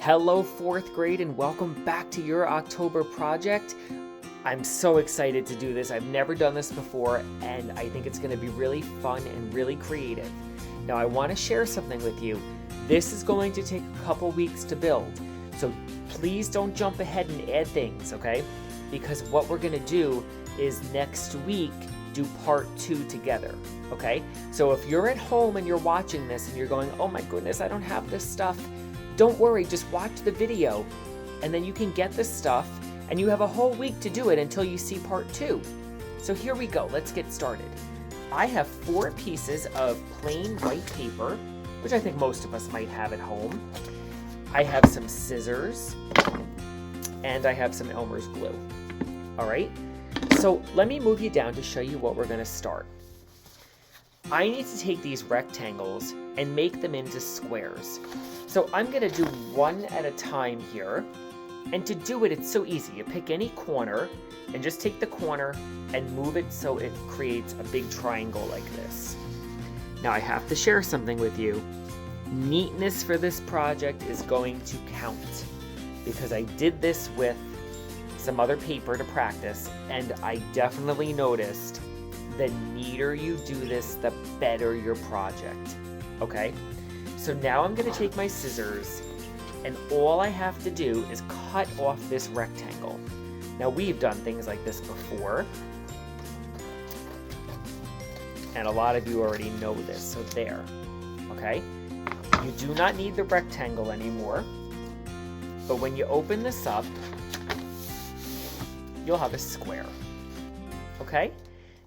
Hello, fourth grade, and welcome back to your October project. I'm so excited to do this. I've never done this before, and I think it's going to be really fun and really creative. Now, I want to share something with you. This is going to take a couple weeks to build, so please don't jump ahead and add things, okay? Because what we're going to do is next week do part 2 together, okay? So if you're at home and you're watching this and you're going, oh my goodness, I don't have this stuff, don't worry, just watch the video and then you can get this stuff and you have a whole week to do it until you see part 2. So here we go, let's get started. I have 4 pieces of plain white paper, which I think most of us might have at home. I have some scissors and I have some Elmer's glue. All right, so let me move you down to show you what we're gonna start. I need to take these rectangles and make them into squares. So I'm gonna do one at a time here. And to do it, it's so easy. You pick any corner and just take the corner and move it so it creates a big triangle like this. Now I have to share something with you. Neatness for this project is going to count because I did this with some other paper to practice and I definitely noticed the neater you do this, the better your project, okay? So now I'm gonna take my scissors and all I have to do is cut off this rectangle. Now we've done things like this before, and a lot of you already know this, so there, okay? You do not need the rectangle anymore, but when you open this up, you'll have a square, okay?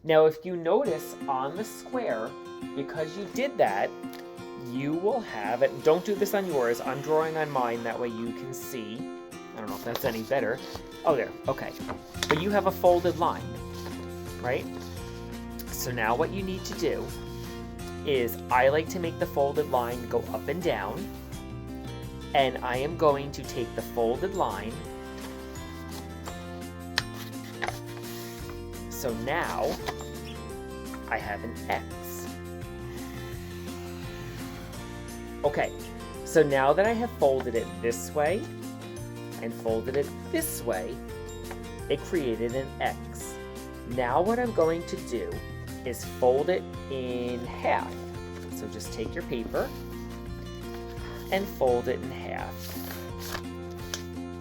Now, if you notice on the square, because you did that, you will have it. Don't do this on yours. I'm drawing on mine. That way you can see. I don't know if that's any better. Oh, there. Okay. But you have a folded line, right? So now what you need to do is I like to make the folded line go up and down. And I am going to take the folded line. So now I have an X. Okay, so now that I have folded it this way and folded it this way, it created an X. Now what I'm going to do is fold it in half. So just take your paper and fold it in half.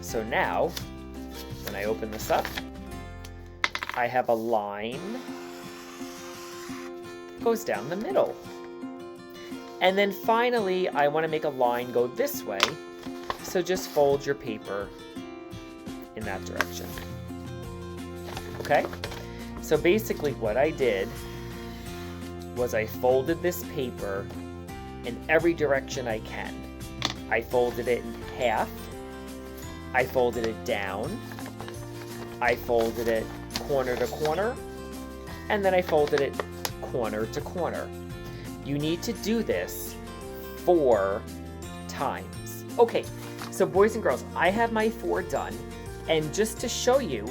So now, when I open this up, I have a line that goes down the middle. And then finally, I want to make a line go this way, so just fold your paper in that direction. Okay? So basically what I did was I folded this paper in every direction I can. I folded it in half, I folded it down, I folded it corner to corner, and then I folded it corner to corner. You need to do this 4 times. Okay, so boys and girls, I have my 4 done, and just to show you,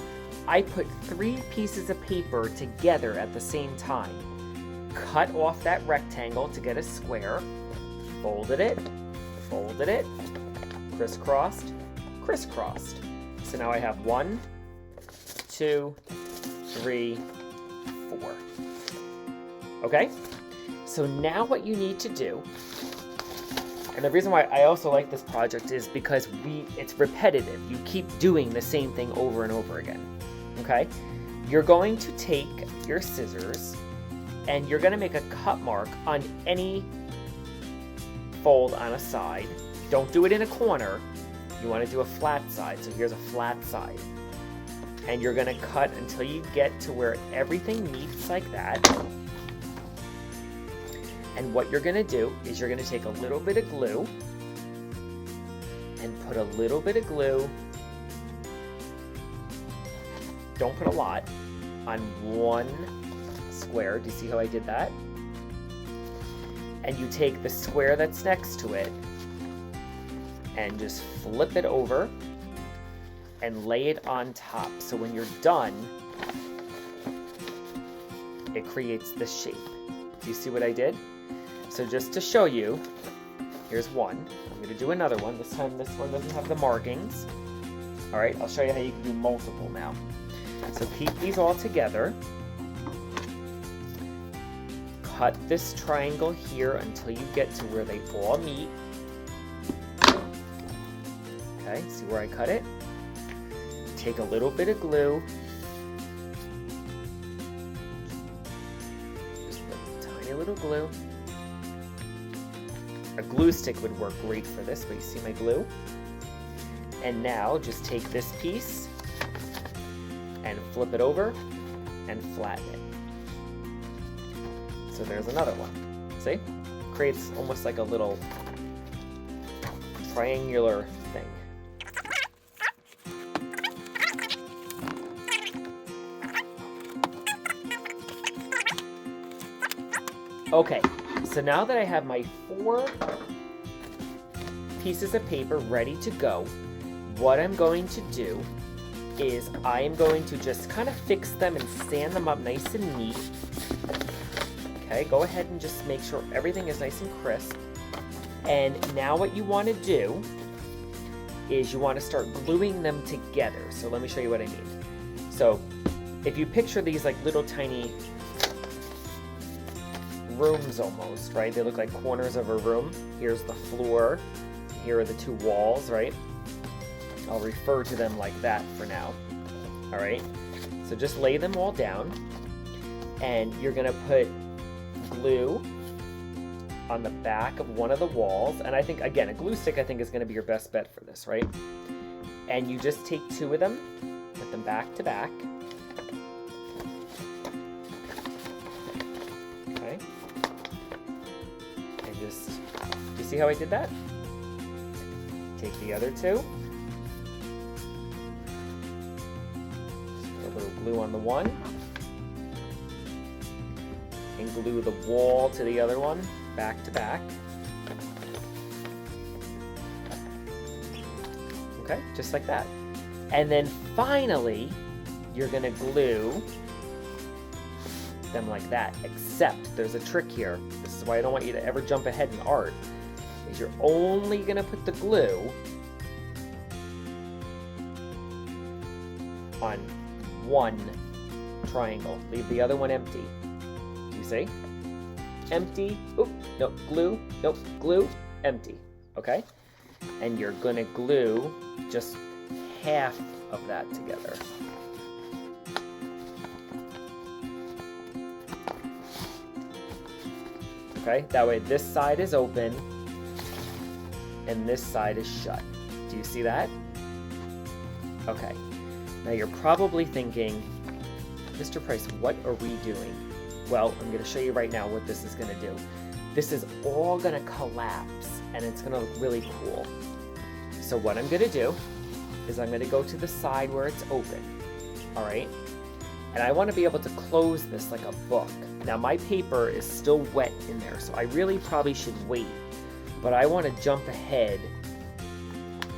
I put 3 pieces of paper together at the same time. Cut off that rectangle to get a square, folded it, crisscrossed, crisscrossed. So now I have 1, 2, 3, 4. Okay? So now what you need to do, and the reason why I also like this project is because it's repetitive. You keep doing the same thing over and over again, okay? You're going to take your scissors and you're gonna make a cut mark on any fold on a side. Don't do it in a corner. You wanna do a flat side, so here's a flat side. And you're gonna cut until you get to where everything meets like that. And what you're gonna do is you're gonna take a little bit of glue and put a little bit of glue, don't put a lot, on one square. Do you see how I did that? And you take the square that's next to it and just flip it over and lay it on top. So when you're done, it creates this shape. Do you see what I did? So just to show you, Here's one. I'm going to do another one. This time this one doesn't have the markings. All right, I'll show you how you can do multiple now. So keep these all together. Cut this triangle here until you get to where they all meet. Okay, see where I cut it? Take a little bit of glue. Just a tiny little glue. A glue stick would work great for this, but you see my glue? And now just take this piece and flip it over and flatten it. So there's another one. See? Creates almost like a little triangular thing. Okay, so now that I have my 4 pieces of paper ready to go, what I'm going to do is I am going to just kind of fix them and stand them up nice and neat. Okay, go ahead and just make sure everything is nice and crisp. And now what you want to do is you want to start gluing them together. So let me show you what I mean. So if you picture these like little tiny rooms almost, right? They look like corners of a room. Here's the floor. Here are the 2 walls, right? I'll refer to them like that for now. All right? So just lay them all down. And you're going to put glue on the back of one of the walls. And I think, again, a glue stick I think is going to be your best bet for this, right? And you just take 2 of them, put them back to back. Okay. And just, do you see how I did that? Take the other 2. Just put a little glue on the one. And glue the wall to the other one, back to back. Okay, just like that. And then finally, you're gonna glue them like that, except there's a trick here. This is why I don't want you to ever jump ahead in art, is you're only gonna put the glue on one triangle. Leave the other one empty. See? Empty, oop, nope, glue, nope, glue, empty, okay? And you're gonna glue just half of that together. Okay, that way this side is open and this side is shut. Do you see that? Okay, now you're probably thinking, Mr. Price, what are we doing? Well, I'm going to show you right now what this is going to do. This is all going to collapse, and it's going to look really cool. So what I'm going to do is I'm going to go to the side where it's open, all right? And I want to be able to close this like a book. Now, my paper is still wet in there, so I really probably should wait. But I want to jump ahead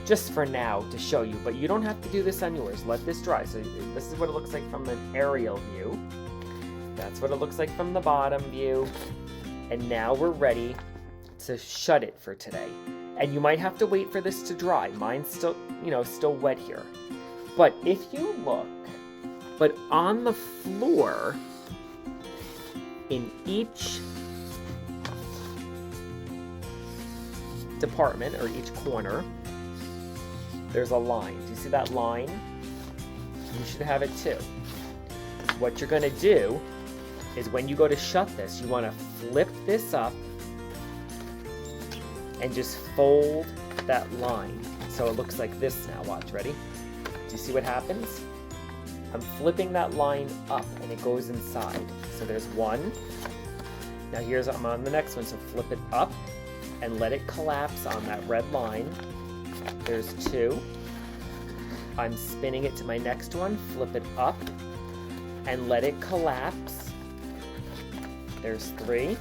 just for now to show you. But you don't have to do this on yours. Let this dry. So this is what it looks like from an aerial view. That's what it looks like from the bottom view. And now we're ready to shut it for today. And you might have to wait for this to dry. Mine's still, still wet here. But if you look, but on the floor, in each department or each corner, there's a line. Do you see that line? You should have it too. What you're gonna do is when you go to shut this, you want to flip this up and just fold that line. So it looks like this now. Watch, ready? Do you see what happens? I'm flipping that line up and it goes inside. So there's one. Now I'm on the next one. So flip it up and let it collapse on that red line. There's 2. I'm spinning it to my next one. Flip it up and let it collapse. There's 3.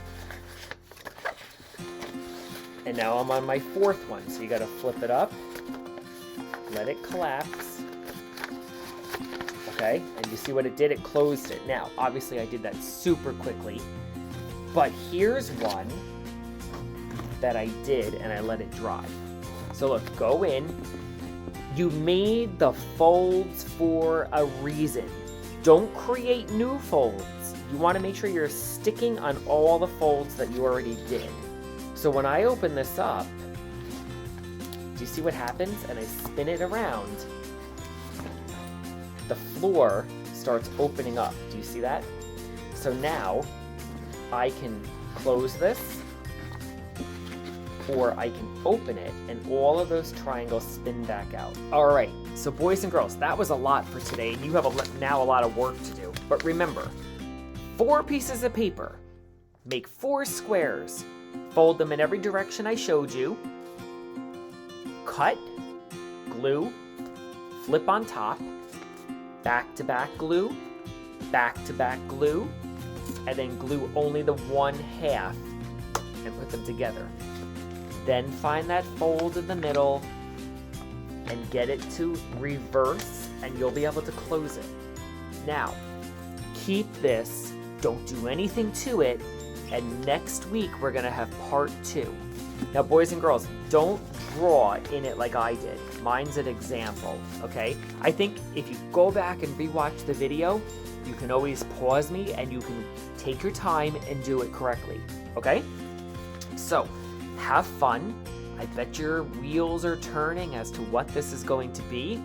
And now I'm on my 4th one. So you got to flip it up, let it collapse. Okay, and you see what it did? It closed it. Now, obviously I did that super quickly, but here's one that I did and I let it dry. So look, go in. You made the folds for a reason. Don't create new folds. You want to make sure you're sticking on all the folds that you already did. So when I open this up, do you see what happens? And I spin it around, the floor starts opening up. Do you see that? So now I can close this, or I can open it, and all of those triangles spin back out. All right, so boys and girls, that was a lot for today, and you have now a lot of work to do. But remember, 4 pieces of paper, make 4 squares, fold them in every direction I showed you, cut, glue, flip on top, back-to-back glue, back-to-back glue, and then glue only the 1/2 and put them together. Then find that fold in the middle and get it to reverse, and you'll be able to close it. Now, keep this, don't do anything to it, and next week we're gonna have part 2. Now, boys and girls, don't draw in it like I did. Mine's an example, okay? I think if you go back and rewatch the video, you can always pause me and you can take your time and do it correctly, okay? So, have fun. I bet your wheels are turning as to what this is going to be.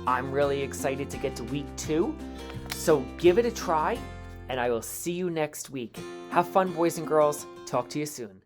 I'm really excited to get to week 2. So give it a try, and I will see you next week. Have fun, boys and girls. Talk to you soon.